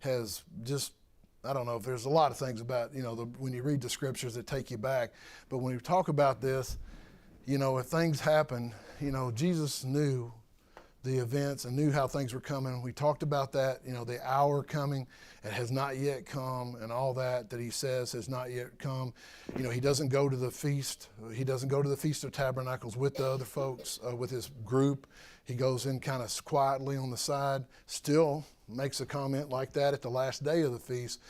has just, I don't know if there's a lot of things about, when you read the scriptures that take you back. But when we talk about this, if things happen, Jesus knew the events and knew how things were coming. We talked about that, the hour coming, it has not yet come, and all that he says has not yet come. He doesn't go to the feast. He doesn't go to the Feast of Tabernacles with the other folks, with his group. He goes in kind of quietly on the side, still makes a comment like that at the last day of the feast.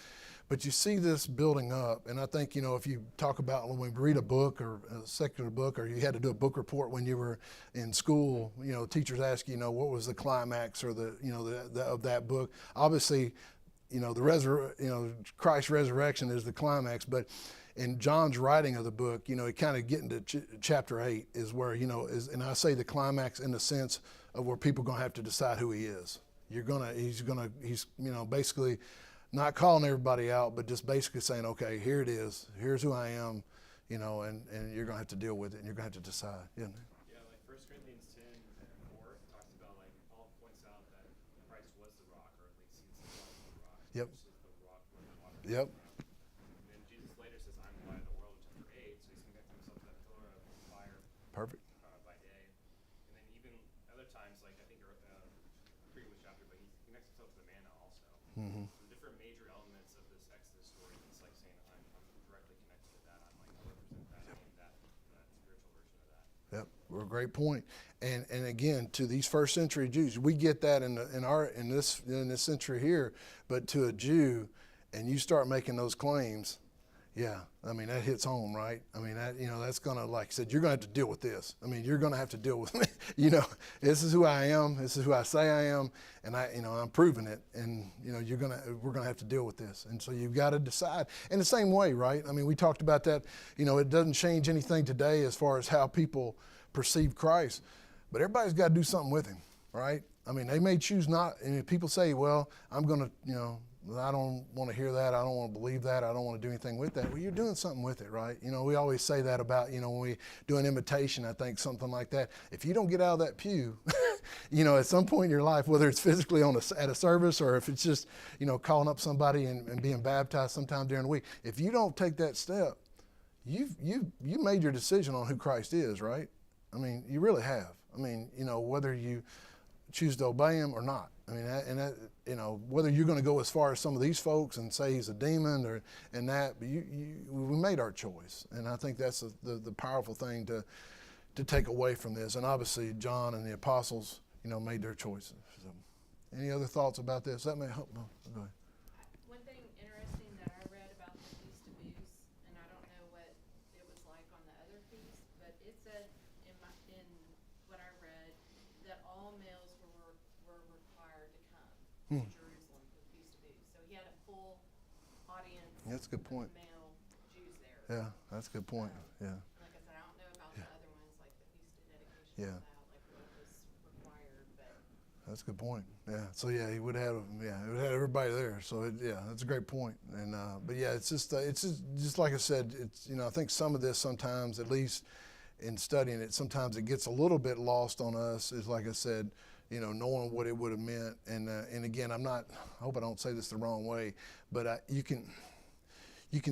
But you see this building up, and I think, if you talk about when we read a book or a secular book, or you had to do a book report when you were in school, teachers ask you, what was the climax or of that book. Obviously, Christ's resurrection is the climax, but in John's writing of the book, he kind of get into chapter 8 is where, and I say the climax in the sense of where people are going to have to decide who he is. He's basically not calling everybody out, but just basically saying, okay, here it is. Here's who I am, and you're going to have to deal with it, and you're going to have to decide. Yeah, like 1 Corinthians 10 and 4 talks about, like, Paul points out that Christ was the rock, or at least he was the rock. Yep. This is the rock where the water Yep. And then Jesus later says, I'm the light of the world in chapter 8, so he's connecting himself to that pillar of fire. Perfect. By day. And then even other times, like I think previous chapter, but he connects himself to the manna also. Mm-hmm. So different major elements of this Exodus story. He's like saying, I'm directly connected to that. I represent that and that spiritual version of that. Yep, well, great point. And again, to these first century Jews, we get that in this century here, but to a Jew, and you start making those claims, yeah, I mean, that hits home, right? I mean, that's going to, like I said, you're going to have to deal with this. I mean, you're going to have to deal with me. This is who I am. This is who I say I am. And I'm proving it. And, we're going to have to deal with this. And so you've got to decide. In the same way, right? I mean, we talked about that. It doesn't change anything today as far as how people perceive Christ. But everybody's got to do something with him, right? I mean, they may choose not. And people say, well, I'm going to, I don't want to hear that. I don't want to believe that. I don't want to do anything with that. Well, you're doing something with it, right? We always say that about, when we do an invitation, I think something like that. If you don't get out of that pew, at some point in your life, whether it's physically at a service or if it's just, calling up somebody and being baptized sometime during the week, if you don't take that step, you made your decision on who Christ is, right? I mean, you really have. I mean, whether you choose to obey him or not. I mean, whether you're going to go as far as some of these folks and say he's a demon but we made our choice. And I think that's the powerful thing to take away from this. And obviously John and the apostles, made their choices. So, any other thoughts about this? That may help. No, go ahead. One thing interesting that I read about the Feast of Booths, and I don't know what it was like on the other feasts, but it said in what I read that all males were required to come to Jerusalem for the Feast of Booths. So he had a full audience. Yeah, that's a good point. Of male Jews there. Yeah, that's a good point. Yeah. Like I said, I don't know about the other ones, like the Feast of Dedication. Yeah. Like what was required, but. That's a good point. Yeah. So yeah, it would have everybody there. So that's a great point. And but yeah, it's just like I said, it's I think some of this sometimes, at least in studying it, sometimes it gets a little bit lost on us. Is like I said, knowing what it would have meant. And again, I hope I don't say this the wrong way, but you can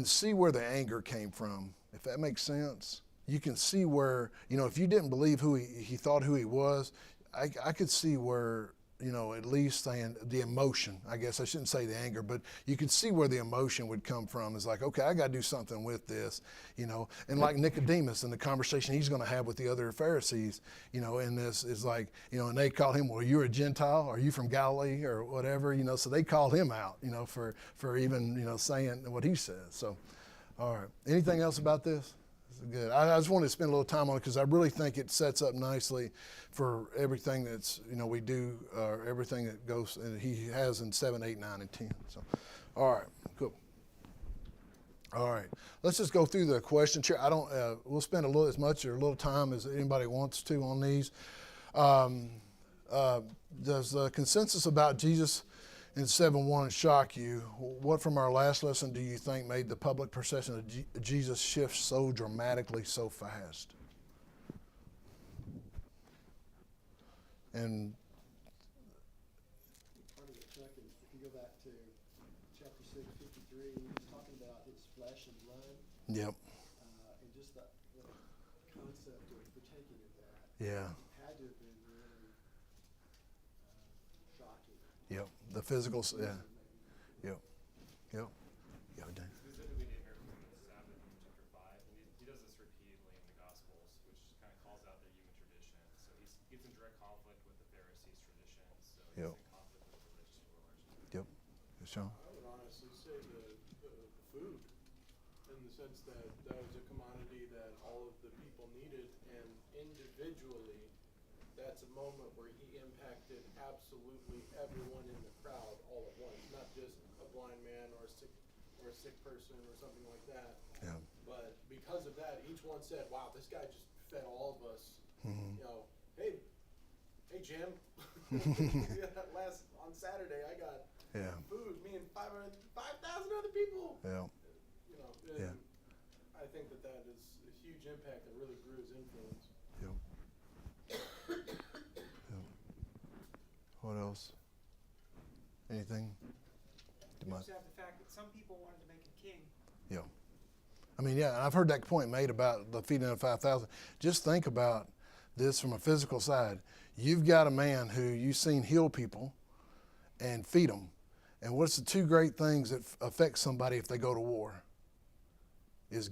see where the anger came from, if that makes sense. You can see where if you didn't believe who he thought who he was. I could see where, at least saying the emotion, I guess I shouldn't say the anger, but you could see where the emotion would come from. It's like, okay, I got to do something with this, and like Nicodemus and the conversation he's going to have with the other Pharisees, in this is like, and they call him, well, you're a Gentile, are you from Galilee or whatever, so they called him out, for even, saying what he says. So, all right. Anything else about this? Good. I just wanted to spend a little time on it because I really think it sets up nicely for everything that's, we do, everything that goes, and he has in 7, 8, 9, and 10. So, all right, cool. All right, let's just go through the question chair. We'll spend as much or a little time as anybody wants to on these. Does the consensus about Jesus in 7:1 shock you? What from our last lesson do you think made the public perception of Jesus shift so dramatically so fast? And Part of the check is if you go back to chapter 6:53, he's talking about his flesh and blood, Yep. and just the concept of partaking of that Yeah. had to have been really shocking. Yep. The physical. Yeah. Maybe. Yep. Yep. Yeah, Dan. Specifically the intercourse of the Sabbath in chapter 5, and he does this repeatedly in the Gospels, which kind of calls out their human tradition. So he gets in direct conflict with the Pharisees' traditions, so he's Yep. in conflict with religious rulers. Yep. Sean. I would honestly say the food, in the sense that that was a commodity that all of the people needed, and individually, that's a moment where he impacted absolutely everyone in the crowd all at once, not just a blind man or a sick person or something like that. Yeah. But because of that, each one said, "Wow, this guy just fed all of us." Mhm. You know, hey Jim, on Saturday I got Yeah. food, me and 5,000 other people. Yeah. You know, Yeah. and I think that is a huge impact that really grew his influence. Yep. Yep. What else? Anything? We just have the fact that some people wanted to make him king. Yeah. I mean, yeah, and I've heard that point made about the feeding of 5,000. Just think about this from a physical side. You've got a man who you've seen heal people and feed them. And what's the two great things that affect somebody if they go to war? Is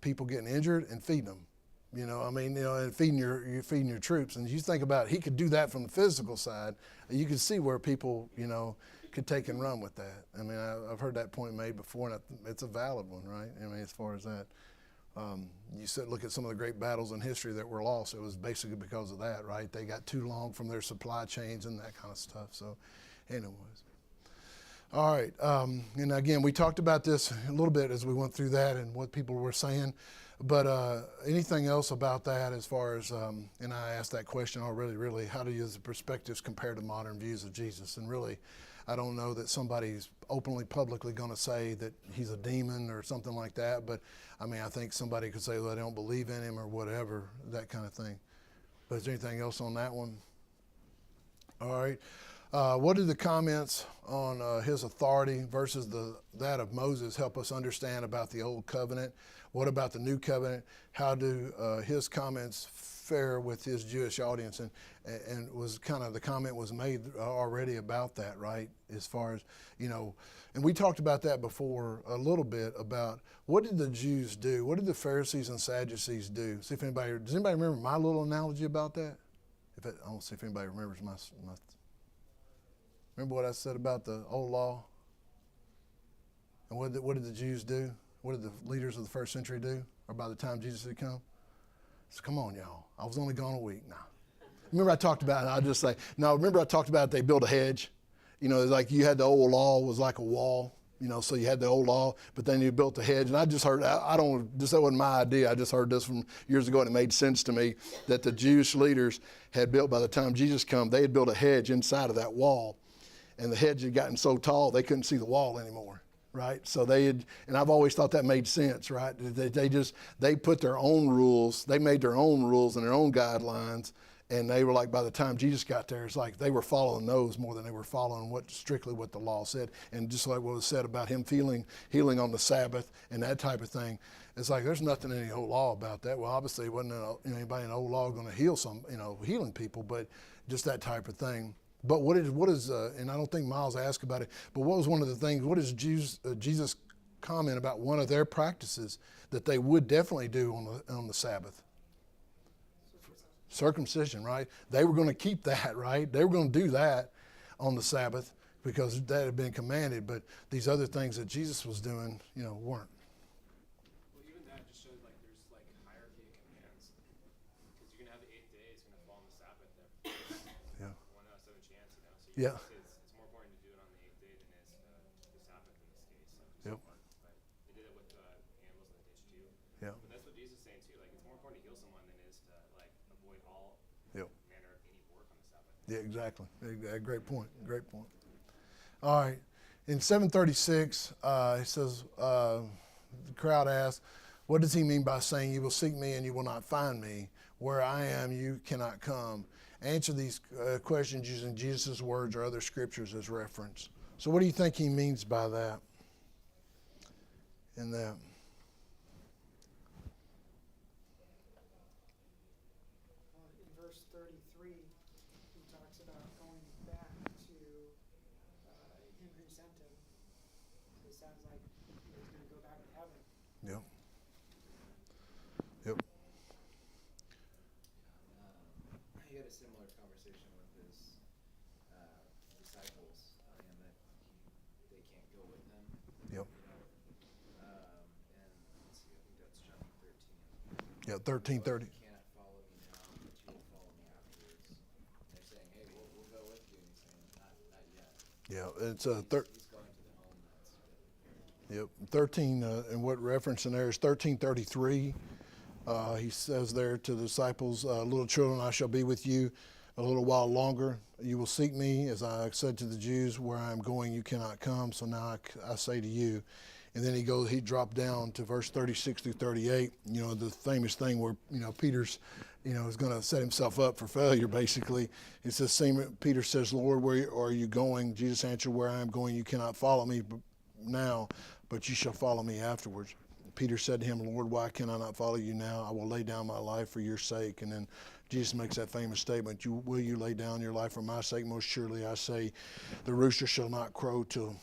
people getting injured and feeding them. You know, I mean, you know, and feeding your troops. And you think about it, he could do that from the physical side. You can see where people, you know, could take and run with that. I mean, I've heard that point made before, and it's a valid one, right? I mean, as far as that, you said, look at some of the great battles in history that were lost. It was basically because of that, right? They got too long from their supply chains and that kind of stuff. So, anyways. All right, and again, we talked about this a little bit as we went through that and what people were saying, but anything else about that as far as, and I asked that question already, really, how do your perspectives compare to modern views of Jesus? And really, I don't know that somebody's openly, publicly going to say that he's a demon or something like that, but I mean, I think somebody could say, well, they don't believe in him or whatever, that kind of thing. But is there anything else on that one? All right. What do the comments on his authority versus that of Moses help us understand about the old covenant? What about the new covenant? How do his comments fare with his Jewish audience? And was kind of the comment was made already about that, right? As far as, you know, and we talked about that before a little bit about what did the Jews do? What did the Pharisees and Sadducees do? See if anybody, does anybody remember my little analogy about that? I don't see if anybody remembers my remember what I said about the old law? And what did the Jews do? What did the leaders of the first century do? Or by the time Jesus had come? So come on, y'all. I was only gone a week now. Remember I talked about it, I'll just say, no, remember I talked about they built a hedge? You know, like you had the old law was like a wall, you know, so you had the old law, but then you built a hedge. And I just heard, that wasn't my idea. I just heard this from years ago, and it made sense to me that the Jewish leaders had built, by the time Jesus come, they had built a hedge inside of that wall. And the hedge had gotten so tall they couldn't see the wall anymore, right? So they had, and I've always thought that made sense, right? They put their own rules, they made their own rules and their own guidelines, and they were like, by the time Jesus got there, it's like they were following those more than they were following strictly what the law said. And just like what was said about him healing on the Sabbath and that type of thing, it's like there's nothing in the old law about that. Well, obviously, wasn't anybody in the old law going to heal healing people, but just that type of thing. But what is and I don't think Miles asked about it, but what was one of the things, what is Jesus' comment about one of their practices that they would definitely do on the Sabbath? Circumcision, right? They were going to keep that, right? They were going to do that on the Sabbath because that had been commanded, but these other things that Jesus was doing, weren't. Well, even that just shows like there's like hierarchy of commands. Because you're gonna have the 8th day, it's gonna fall on the Sabbath. Yeah. 1 out of 7 chance, So Yeah. it's more important to do it on the 8th day than it is the Sabbath in this case. Yep. But they did it with animals in the ditch too. Yeah. But that's what Jesus is saying too. Like it's more important to heal someone than it is to like avoid all Yep. manner of any work on the Sabbath. Yeah, exactly. Great point. Great point. All right. In 736, he says, the crowd asks, what does he mean by saying, you will seek me and you will not find me? Where I am, you cannot come. Answer these questions using Jesus' words or other scriptures as reference. So what do you think he means by that? In that. In verse 33, he talks about going back to him who sent him. So it sounds like he's going to go back to heaven. Yep. Yep. He had a similar conversation with his disciples, and that they can't go with him. Yep. And let's see, I think that's John 13. Yeah, 13:30. You cannot follow me now, but you will follow me afterwards. And they're saying, hey, we'll go with you. And he's saying, not yet. Yeah, it's He's going to the home that's Yep, 13, and what reference in there is 13:33. He says there to the disciples, little children, I shall be with you a little while longer. You will seek me, as I said to the Jews, where I am going, you cannot come. So now I say to you. And then he dropped down to verse 36 through 38, the famous thing where, Peter's, is going to set himself up for failure, basically. It says, Peter says, Lord, where are you going? Jesus answered, where I am going, you cannot follow me now, but you shall follow me afterwards. Peter said to him, Lord, why can I not follow you now? I will lay down my life for your sake. And then Jesus makes that famous statement, will you lay down your life for my sake? Most surely I say, the rooster shall not crow till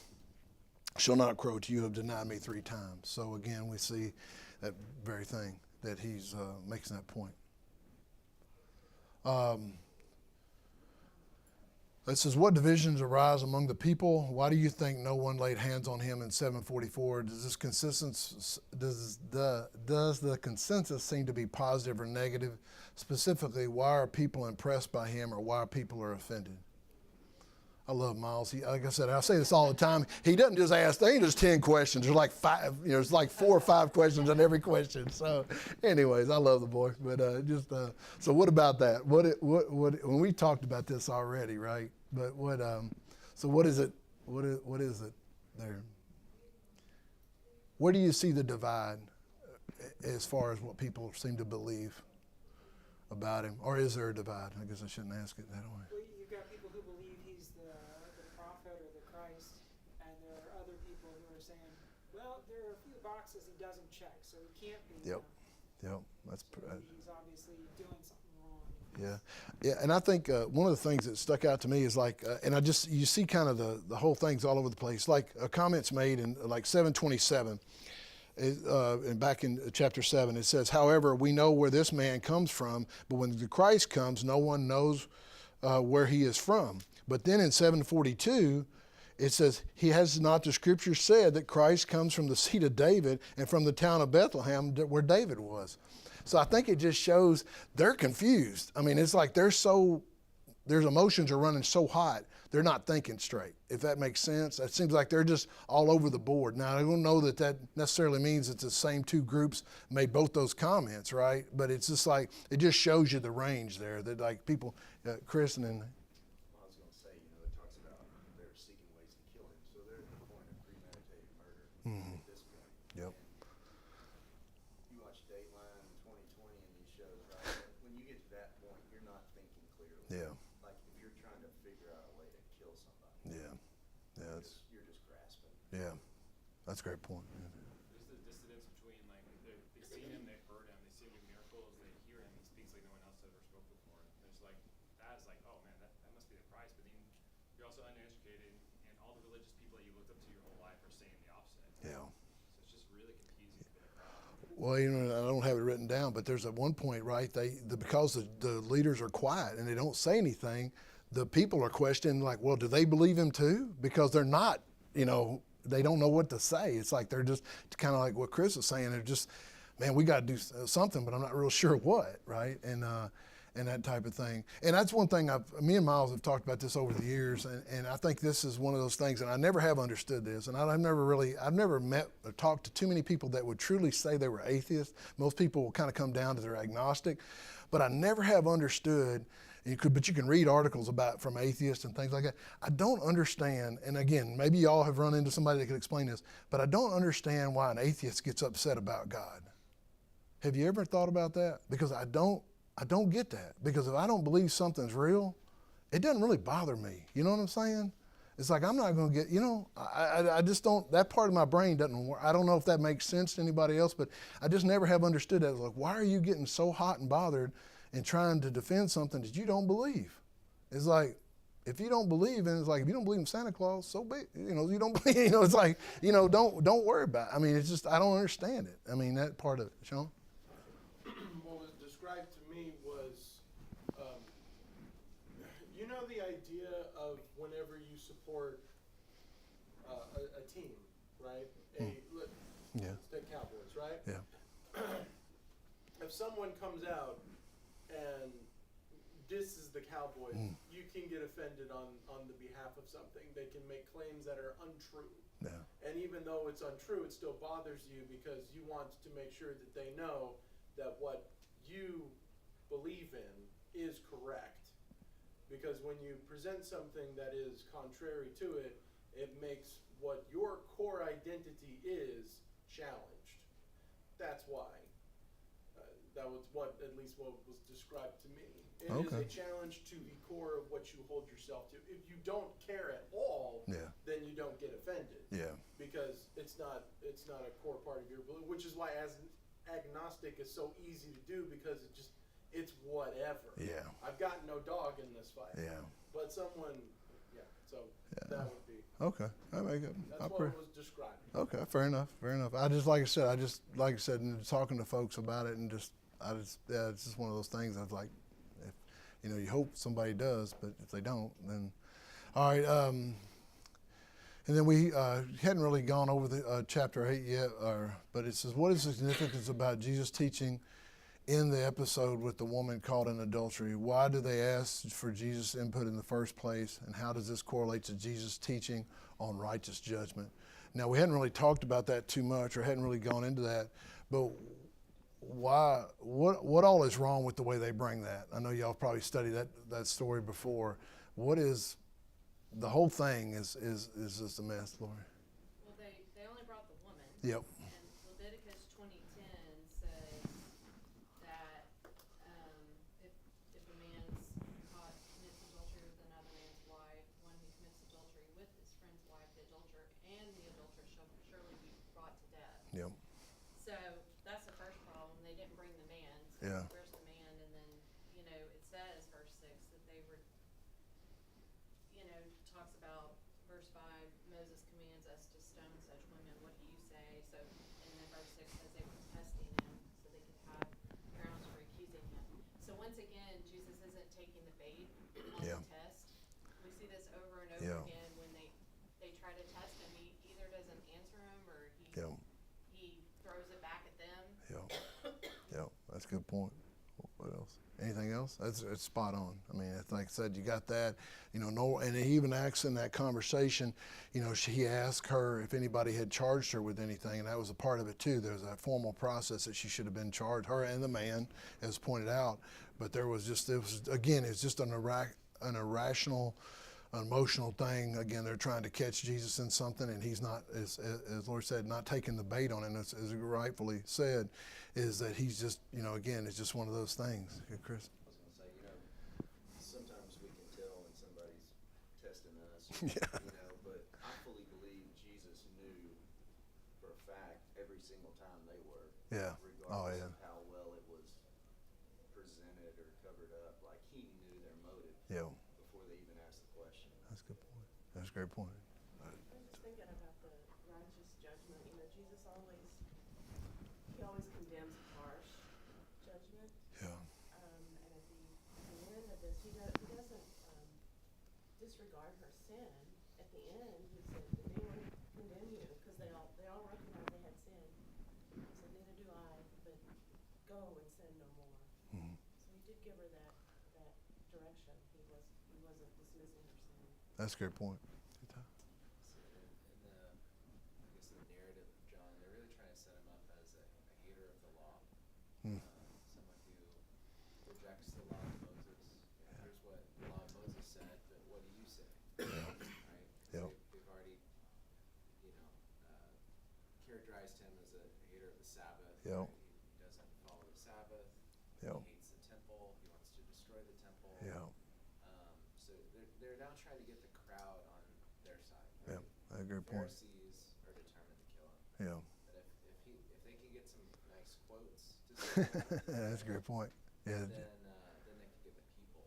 you have denied me 3 times. So again, we see that very thing that he's making that point. It says, what divisions arise among the people? Why do you think no one laid hands on him in 744? Does the consensus seem to be positive or negative? Specifically, why are people impressed by him, or why people are offended? I love Miles. Like I said, I say this all the time. He doesn't just ask, there ain't just 10 questions. There's like 5, there's like 4 or 5 questions on every question. So anyways, I love the boy. But so what about that? When we talked about this already, right? But so what is it? What is it there? Where do you see the divide as far as what people seem to believe about him? Or is there a divide? I guess I shouldn't ask it that way. Well, you've got people who believe he's the prophet or the Christ, and there are other people who are saying, well, there are a few boxes he doesn't check, so he can't be Yep. them. Yep. That's So he's obviously doing something wrong. Yeah, and I think one of the things that stuck out to me is like, and you see kind of the whole thing's all over the place. Like a comment's made in like 727, and back in chapter 7, it says, however, we know where this man comes from, but when the Christ comes, no one knows where he is from. But then in 742, it says, he has not the scripture said that Christ comes from the seed of David and from the town of Bethlehem where David was. So I think it just shows they're confused. I mean, it's like their emotions are running so hot, they're not thinking straight, if that makes sense. It seems like they're just all over the board. Now, I don't know that necessarily means that the same 2 groups made both those comments, right? But it's just like, it just shows you the range there, that like people, Chris and then... I was going to say, it talks about they're seeking ways to kill him, so they're at the point of premeditated murder at this point. Yep. You watch Dateline in 2020 and these shows, right? When you get to that point, you're not thinking clearly. Yeah. Like if you're trying to figure out a way to kill somebody, Yeah. you're just grasping. Yeah. That's a great point. There's the dissonance between like they've seen him, they've heard him, they see him do miracles, they hear him, he speaks like no one else ever spoke before. And it's like that is like, oh man, that must be the Christ. But then you're also uneducated, and all the religious people that you looked up to your whole life are saying the opposite. Yeah. So it's just really confusing for the crowd. Well, I don't have it written down, but there's at one point, right? Because the leaders are quiet and they don't say anything, the people are questioning, like, well, do they believe him too? Because they're not, they don't know what to say. It's like they're just kind of like what Chris was saying. They're just, man, we got to do something, but I'm not real sure what, right? And that type of thing. And that's one thing me and Miles have talked about this over the years, and I think this is one of those things, and I never have understood this, and I've never met or talked to too many people that would truly say they were atheists. Most people will kind of come down to they're agnostic, but I never have understood. But you can read articles from atheists and things like that. I don't understand, and again, maybe y'all have run into somebody that could explain this, but I don't understand why an atheist gets upset about God. Have you ever thought about that? Because I don't get that. Because if I don't believe something's real, it doesn't really bother me. You know what I'm saying? It's like, I'm not going to get, I just don't, that part of my brain doesn't work. I don't know if that makes sense to anybody else, but I just never have understood that. It's like, why are you getting so hot and bothered and trying to defend something that you don't believe? It's like, if you don't believe in, it's like, if you don't believe in Santa Claus, so be, you don't believe, it's like, don't worry about it. I mean, it's just, I don't understand it. I mean, that part of it. Sean? What was described to me was, the idea of whenever you support a team, right? Yeah. Let's take Cowboys, right? Yeah. If someone comes out and disses the Cowboys, you can get offended on the behalf of something. They can make claims that are untrue. Yeah. And even though it's untrue, it still bothers you because you want to make sure that they know that what you believe in is correct. Because when you present something that is contrary to it, it makes what your core identity is challenged. That's why. That was at least what was described to me. It is a challenge to the core of what you hold yourself to. If you don't care at all, then you don't get offended. Yeah. Because it's not a core part of your belief, which is why as an agnostic is so easy to do because it's whatever. Yeah. I've got no dog in this fight. Yeah. But someone, that would be. Okay. I make it. That's what was described. Okay. Fair enough. Like I said, and talking to folks about it, and it's just one of those things. I was like, if, you hope somebody does, but if they don't, then, all right. And then we hadn't really gone over the chapter 8 yet, but it says, what is the significance about Jesus' teaching in the episode with the woman caught in adultery? Why do they ask for Jesus' input in the first place? And how does this correlate to Jesus' teaching on righteous judgment? Now, we hadn't really talked about that too much or hadn't really gone into that, but why? What all is wrong with the way they bring that? I know y'all probably studied that story before. What is, the whole thing is just a mess, Lori. Well, they only brought the woman. Yep. And Leviticus 20:10 says that if a man's caught commits adultery with another man's wife, one who commits adultery with his friend's wife, the adulterer and the adulterer shall surely be brought to death. Yep. So that's the first problem. They didn't bring the man. So Yeah. where's the man? And then, it says, verse 6, that they were, talks about verse 5, Moses commands us to stone such women. What do you say? So, and then verse 6 says they were testing him so they could have grounds for accusing him. So once again, Jesus isn't taking the bait on the test. We see this over and over again when they try to test him. He either doesn't answer him or he throws it back at them. Yeah, that's a good point. What else? Anything else? It's spot on. I mean, it's like I said, you got that, and he even asks in that conversation, he asked her if anybody had charged her with anything, and that was a part of it too. There was a formal process that she should have been charged, her and the man, as pointed out. But it's just an irrational, emotional thing. Again, they're trying to catch Jesus in something, and he's not, as Lord said, not taking the bait on it, as rightfully said, is that he's just, again, it's just one of those things. Okay, Chris? I was going to say, sometimes we can tell when somebody's testing us, but I fully believe Jesus knew for a fact every single time they were, Yeah. regardless of how well it was presented or covered up, like he knew their motive before they even asked the question. That's a good point. That's a great point. I'm just thinking about the righteous judgment. Jesus always condemns harsh judgment. Yeah. And at the end of this, he doesn't disregard her sin. At the end, he said, "Did anyone condemn you?" Because they all recognized they had sinned. He said, "Neither do I, but go and sin no more." Mm-hmm. So he did give her that direction. He wasn't dismissing her sin. That's a great point. So in the narrative of John, they're really trying to set him up as a hater of the law, someone who rejects the law of Moses. Here's what the law of Moses said, but what do you say? Right? Yep. They've already, characterized him as a hater of the Sabbath. Yep. Right? He doesn't follow the Sabbath. Yep. He hates the temple. He wants to destroy the temple. Yeah. So they're now trying to get the crowd on their a great point. Pharisees are determined to kill him. Yeah. But if they can get some nice quotes to say That's a great point. Yeah. then they can get the people,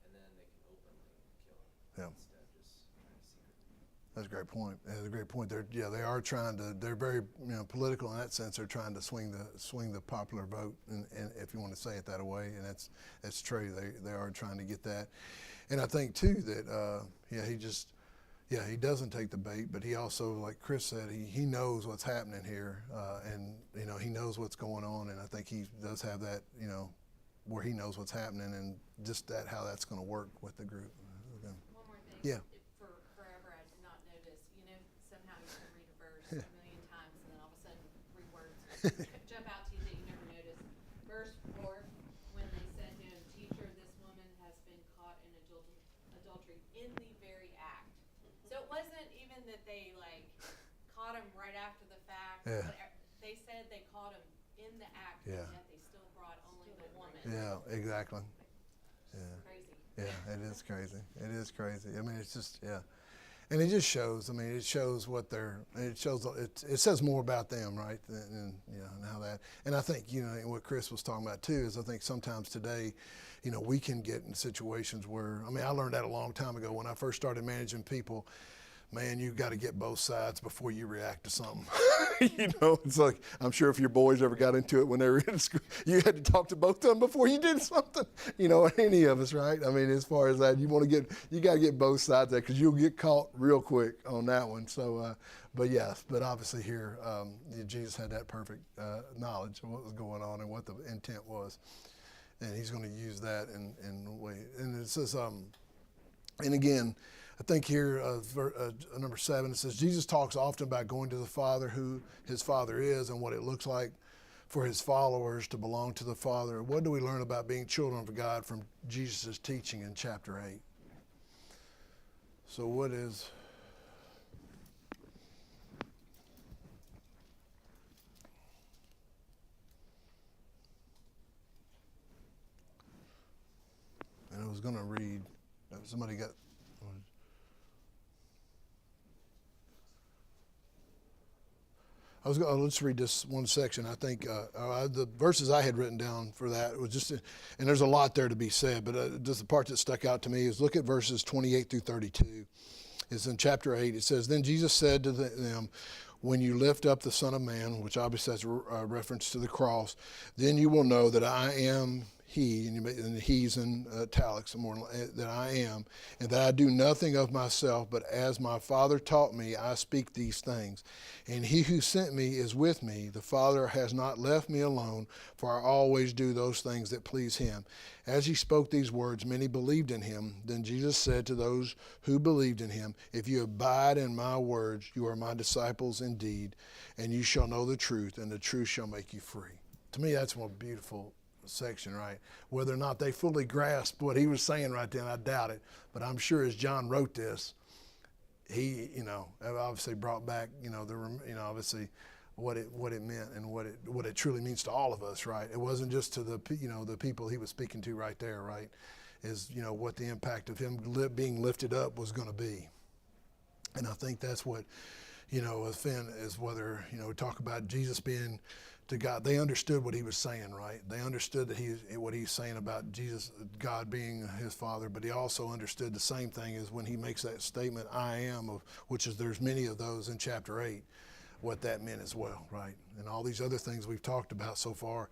and then they can openly kill him. Yeah. Instead of just trying to secretly. That's a great point. That's a great point. They are trying to. They're very political in that sense. They're trying to swing the popular vote, and if you want to say it that way, and that's true. They are trying to get that, and I think too that he doesn't take the bait, but he also, like Chris said, he knows what's happening here, and he knows what's going on, and I think he does have that where he knows what's happening, and just how that's going to work with the group. Okay. One more thing. Yeah. For forever, I did not notice. Somehow you can read a verse a million times, and then all of a sudden, 3 words jump out to you that you never noticed. Verse 4, when they said to him, "Teacher, this woman has been caught in adultery in the very act." So it wasn't even that they caught him right after the fact. Yeah. They said they caught him in the act, Yeah. and yet they still brought only the woman. Yeah, exactly. Yeah. Crazy. Yeah, it is crazy. It is crazy. I mean, it's just, and it just shows. I mean, it shows it says more about them, right? And how that. And I think what Chris was talking about too is I think sometimes today, we can get in situations where I learned that a long time ago when I first started managing people. Man, you got to get both sides before you react to something. It's like, I'm sure if your boys ever got into it when they were in school, you had to talk to both of them before you did something. Any of us, right? I mean, as far as that, you got to get both sides of that because you'll get caught real quick on that one. So, but obviously here, Jesus had that perfect knowledge of what was going on and what the intent was. And he's going to use that in a way. And it says, and again, I think here, number 7, it says, Jesus talks often about going to the Father, who his Father is, and what it looks like for his followers to belong to the Father. What do we learn about being children of God from Jesus' teaching in chapter 8? So what is... And I was going to read, somebody got... Let's read this one section. I think the verses I had written down for that was just, and there's a lot there to be said, but just the part that stuck out to me is look at verses 28 through 32. It's in chapter 8. It says, "Then Jesus said to them, when you lift up the Son of Man," which obviously that's a reference to the cross, "then you will know that I am He," and he's in italics, that I am, "and that I do nothing of myself, but as my Father taught me, I speak these things. And he who sent me is with me. The Father has not left me alone, for I always do those things that please him." As he spoke these words, many believed in him. Then Jesus said to those who believed in him, "If you abide in my words, you are my disciples indeed, and you shall know the truth, and the truth shall make you free." To me, that's one beautiful section, right? Whether or not they fully grasped what he was saying right then, I doubt it. But I'm sure as John wrote this, he, obviously brought back, obviously what it meant and what it truly means to all of us, right? It wasn't just to the people he was speaking to right there, right? Is what the impact of him being lifted up was going to be. And I think that's what, Finn, is whether we talk about Jesus being to God. They understood what he was saying, right? They understood that what he's saying about Jesus, God being his Father, but he also understood the same thing as when he makes that statement, "I am," which is there's many of those in chapter 8, what that meant as well, right? And all these other things we've talked about so far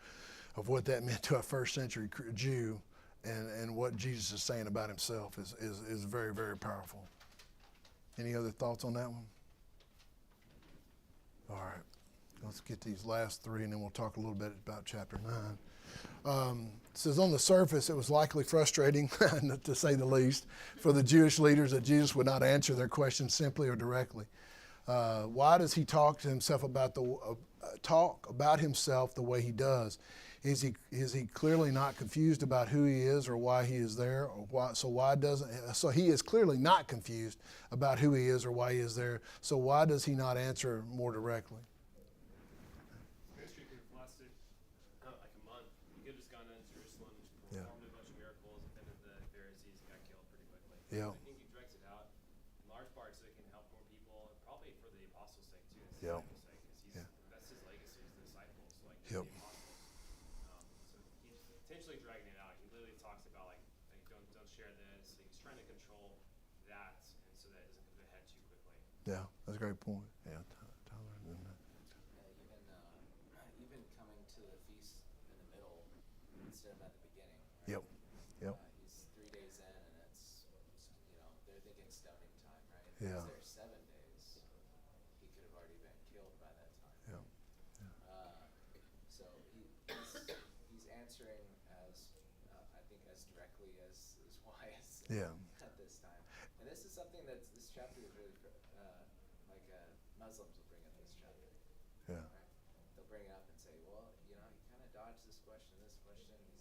of what that meant to a first century Jew and what Jesus is saying about himself is very, very powerful. Any other thoughts on that one? All right. Let's get these last 3, and then we'll talk a little bit about chapter 9. It says, on the surface, it was likely frustrating, to say the least, for the Jewish leaders that Jesus would not answer their questions simply or directly. Why does he talk about himself the way he does? Is he clearly not confused about who he is or why he is there? So he is clearly not confused about who he is or why he is there. So why does he not answer more directly? Ministry could have lasted like a month. He could have just gone into Jerusalem, performed a bunch of miracles, offended the Pharisees, and got killed pretty quickly. Yeah. I think he directs it out in large part so he can help more people. Probably Yep. disciple sake, 'cause Yeah. that's his legacy is the disciples, like Yep. the apostles. So he's intentionally dragging it out. He literally talks about like don't share this. He's trying to control that, and so that it doesn't come to a head too quickly. Yeah, that's a great point. Yeah, Tyler. And then, Even coming to the feast in the middle instead of at the beginning. Right? Yep. Yep. He's 3 days in, and it's, they're thinking stoning time, right? If Yeah. he's there 7 days, he could have already been killed by that time. Yeah. So he's answering as, I think, as directly as wise Yeah. at this time. And this is something that this chapter is really, Muslims will bring up this chapter. Yeah. Right? They'll bring it up and say, well, he kind of dodged this question. He's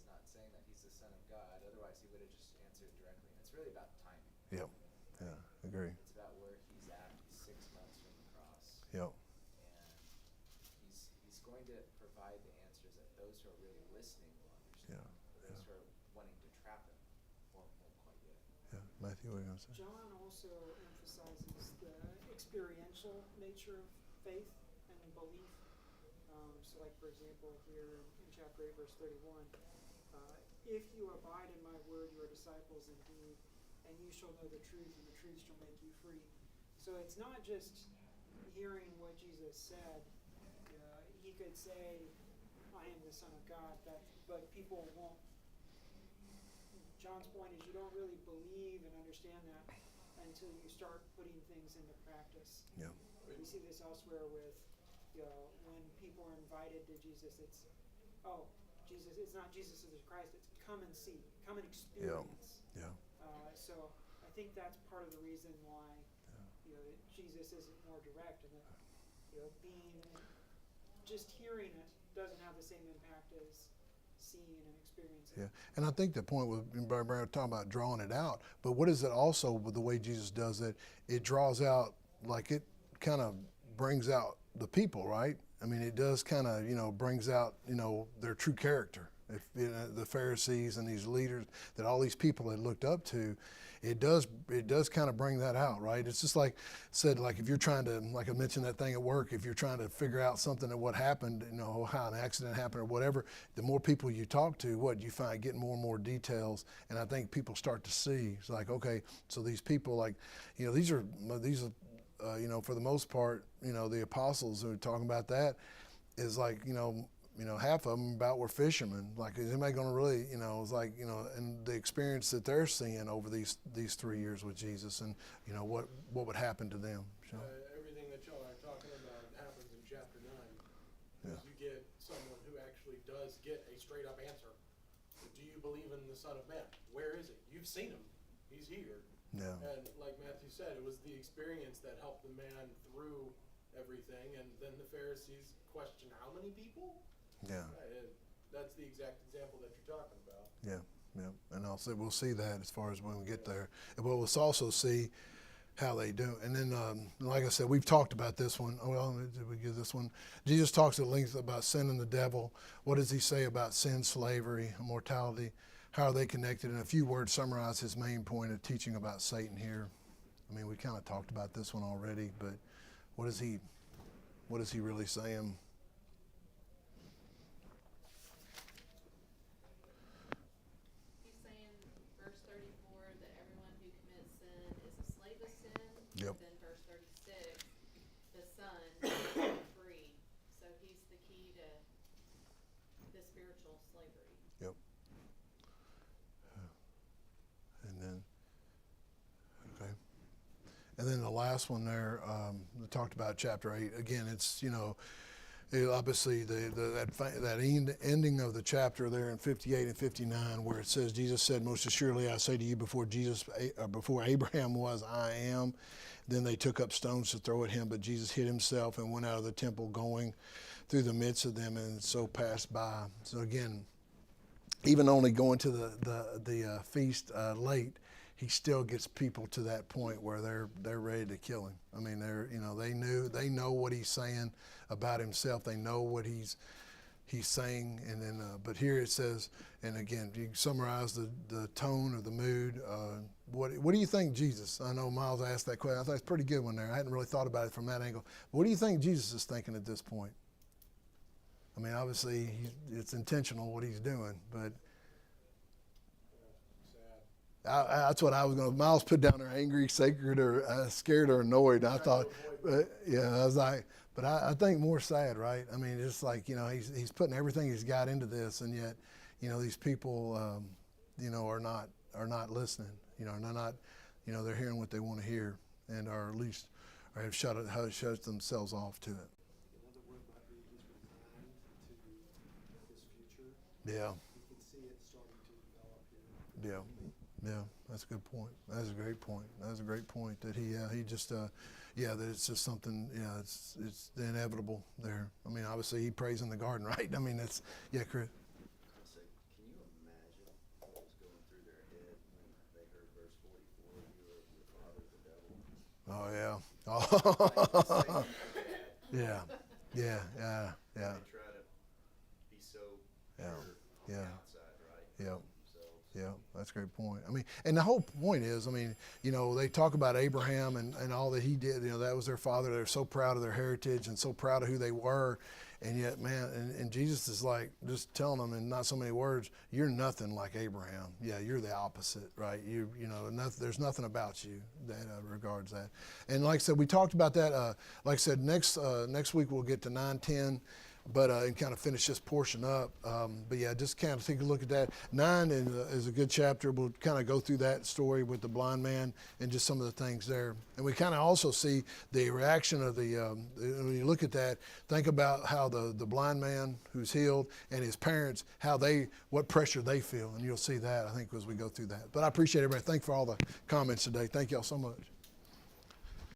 not saying that he's the Son of God. Otherwise, he would have just answered directly. And it's really about timing. Yep. Yeah. Agree. It's about where he's at. He's 6 months from the cross. Yep. And he's going to provide the answers that those who are really listening will understand. Yeah. Those who are wanting to trap him won't quite get it. Yeah. Matthew, what are you going to say? John also emphasizes the experiential nature of faith and belief. So like, for example, here in chapter 8, verse 31, if you abide in my word, you are disciples indeed, and you shall know the truth, and the truth shall make you free. So it's not just hearing what Jesus said. He could say, I am the Son of God, but people won't. John's point is you don't really believe and understand that until you start putting things into practice. Yeah. We see this elsewhere with, when people are invited to Jesus, it's not Jesus is the Christ, it's come and see, come and experience. Yeah. So I think that's part of the reason why, that Jesus isn't more direct, and that, just hearing it doesn't have the same impact as seeing and experiencing. Yeah, and I think the point was we're talking about drawing it out, but what is it also with the way Jesus does it? It draws out, like it kind of brings out the people, right? I mean, it does kind of brings out their true character. If the Pharisees and these leaders that all these people had looked up to, it does kind of bring that out, right? It's just like said, like if you're trying to, like I mentioned that thing at work, if you're trying to figure out something that what happened, how an accident happened or whatever, the more people you talk to, you find getting more and more details, and I think people start to see. It's like, okay, so these people, like, these are for the most part, the apostles who are talking about that is like, half of them about were fishermen. Like, is anybody going to really, it's like, and the experience that they're seeing over these 3 years with Jesus, and what would happen to them. So. Everything that y'all are talking about happens in chapter 9. Yeah. You get someone who actually does get a straight up answer. Do you believe in the Son of Man? Where is he? You've seen him. He's here. Yeah. And like Matthew said, it was the experience that helped the man through everything. And then the Pharisees question, how many people? Yeah. And that's the exact example that you're talking about. Yeah. Yeah. And also we'll see that as far as when we get there. And we'll also see how they do. And then, like I said, we've talked about this one. Oh, well, did we get this one? Jesus talks at length about sin and the devil. What does he say about sin, slavery, immortality? How are they connected? In a few words, summarize his main point of teaching about Satan here. I mean, we kind of talked about this one already, but what is he really saying? He's saying, verse 34, that everyone who commits sin is a slave of sin. Yep. Then verse 36, the Son is free. So he's the key to the spiritual slavery. Yep. And then, okay. And then the last one there, we talked about chapter 8. Again, it's, obviously that ending of the chapter there in 58 and 59 where it says, Jesus said, most assuredly I say to you, before Abraham was, I am. Then they took up stones to throw at him, but Jesus hid himself and went out of the temple going through the midst of them and so passed by. So again, even only going to the feast late, he still gets people to that point where they're ready to kill him. I mean, they know what he's saying about himself. They know what he's he's saying, and then but here it says, and again, you can summarize the tone or the mood. What do you think Jesus? I know Miles asked that question. I thought it's a pretty good one there. I hadn't really thought about it from that angle. But what do you think Jesus is thinking at this point? I mean, obviously it's intentional what he's doing, but that's what I was going to. Miles put down there, angry, sacred, or scared, or annoyed. I thought, yeah, I was like, but I think more sad, right? I mean, it's like, you know, he's putting everything he's got into this, and yet, you know, these people, you know, are not listening. You know, and they're not, you know, they're hearing what they want to hear, and are at least, or have shut themselves off to it. Another word might be he's resigned to his future. Yeah. You can see it starting to develop here. Yeah, that's a good point. That's a great point. That's a great point that he just that it's just something. Yeah, it's the inevitable there. I mean, obviously he prays in the garden, right? I mean, that's Chris. I say, can you imagine what was going through their head when they heard verse 44? You are your father, the devil. Oh yeah. Yeah. They try to be so Yeah. pure on Yeah. the outside, right? Yeah. Themselves. Yeah, that's a great point. I mean, and the whole point is, I mean, you know, they talk about Abraham and all that he did. You know, that was their father. They're so proud of their heritage and so proud of who they were. And yet, man, and Jesus is like just telling them in not so many words, you're nothing like Abraham. Yeah, you're the opposite, right? You know, there's nothing about you that regards that. And like I said, we talked about that. Like I said, next week we'll get to 9:10. But and kind of finish this portion up. But yeah, just kind of take a look at that. 9 is a good chapter. We'll kind of go through that story with the blind man and just some of the things there. And we kind of also see the reaction of the, when you look at that, think about how the blind man who's healed and his parents, what pressure they feel. And you'll see that, I think, as we go through that. But I appreciate everybody. Thank you for all the comments today. Thank y'all so much.